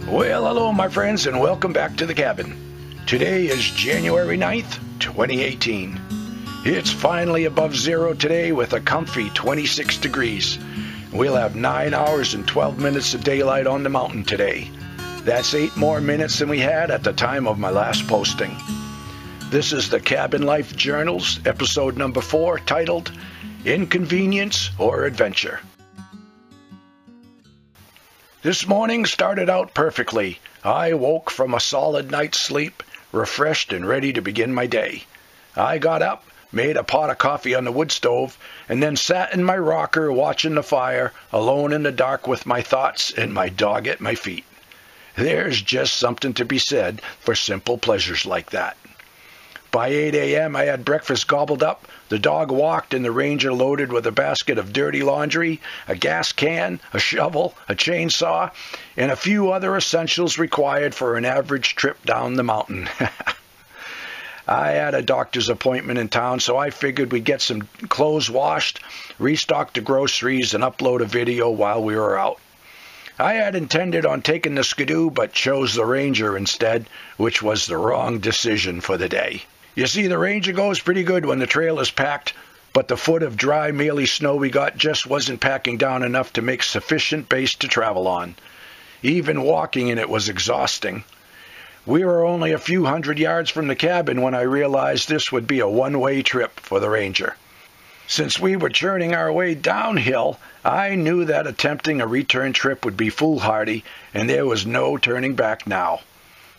Well, hello, my friends, and welcome back to the cabin. Today is January 9th, 2018. It's finally above zero today with a comfy 26 degrees. We'll have 9 hours and 12 minutes of daylight on the mountain today. That's 8 more minutes than we had at the time of my last posting. This is the Cabin Life Journals, episode number 4, titled Inconvenience or Adventure. This morning started out perfectly. I woke from a solid night's sleep, refreshed and ready to begin my day. I got up, made a pot of coffee on the wood stove, and then sat in my rocker watching the fire, alone in the dark with my thoughts and my dog at my feet. There's just something to be said for simple pleasures like that. By 8 a.m. I had breakfast gobbled up, the dog walked, and the ranger loaded with a basket of dirty laundry, a gas can, a shovel, a chainsaw, and a few other essentials required for an average trip down the mountain. I had a doctor's appointment in town, so I figured we'd get some clothes washed, restock the groceries, and upload a video while we were out. I had intended on taking the Skidoo, but chose the Ranger instead, which was the wrong decision for the day. You see, the Ranger goes pretty good when the trail is packed, but the foot of dry, mealy snow we got just wasn't packing down enough to make sufficient base to travel on. Even walking in it was exhausting. We were only a few hundred yards from the cabin when I realized this would be a one-way trip for the Ranger. Since we were churning our way downhill, I knew that attempting a return trip would be foolhardy, and there was no turning back now.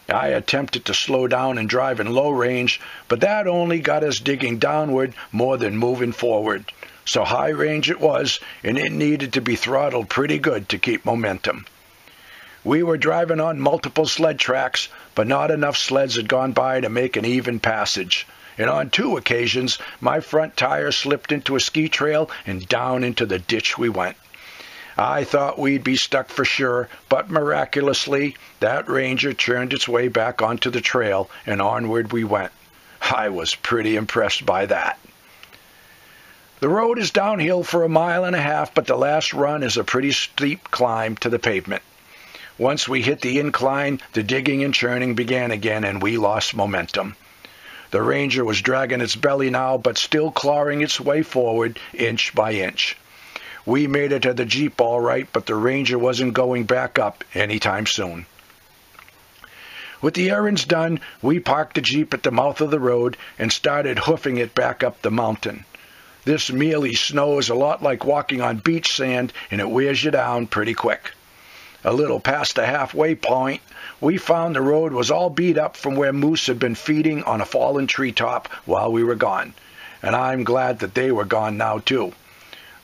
I attempted to slow down and drive in low range, but that only got us digging downward more than moving forward. So high range it was, and it needed to be throttled pretty good to keep momentum. We were driving on multiple sled tracks, but not enough sleds had gone by to make an even passage. And on 2 occasions, my front tire slipped into a ski trail and down into the ditch we went. I thought we'd be stuck for sure, but miraculously, that Ranger churned its way back onto the trail, and onward we went. I was pretty impressed by that. The road is downhill for 1.5 miles, but the last run is a pretty steep climb to the pavement. Once we hit the incline, the digging and churning began again, and we lost momentum. The Ranger was dragging its belly now, but still clawing its way forward, inch by inch. We made it to the Jeep all right, but the Ranger wasn't going back up anytime soon. With the errands done, we parked the Jeep at the mouth of the road and started hoofing it back up the mountain. This mealy snow is a lot like walking on beach sand, and it wears you down pretty quick. A little past the halfway point, we found the road was all beat up from where moose had been feeding on a fallen treetop while we were gone, and I'm glad that they were gone now too.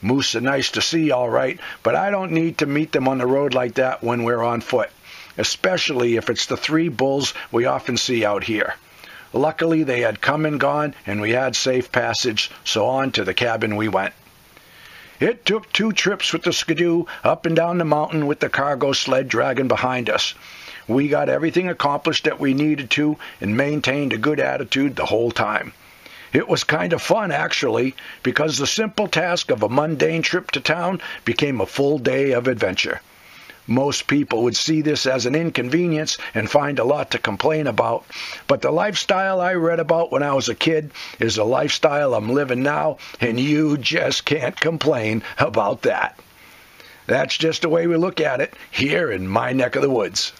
Moose are nice to see, all right, but I don't need to meet them on the road like that when we're on foot, especially if it's the 3 bulls we often see out here. Luckily, they had come and gone, and we had safe passage, so on to the cabin we went. It took 2 trips with the Skidoo up and down the mountain with the cargo sled dragging behind us. We got everything accomplished that we needed to and maintained a good attitude the whole time. It was kind of fun, actually, because the simple task of a mundane trip to town became a full day of adventure. Most people would see this as an inconvenience and find a lot to complain about, but the lifestyle I read about when I was a kid is the lifestyle I'm living now, and you just can't complain about that. That's just the way we look at it here in my neck of the woods.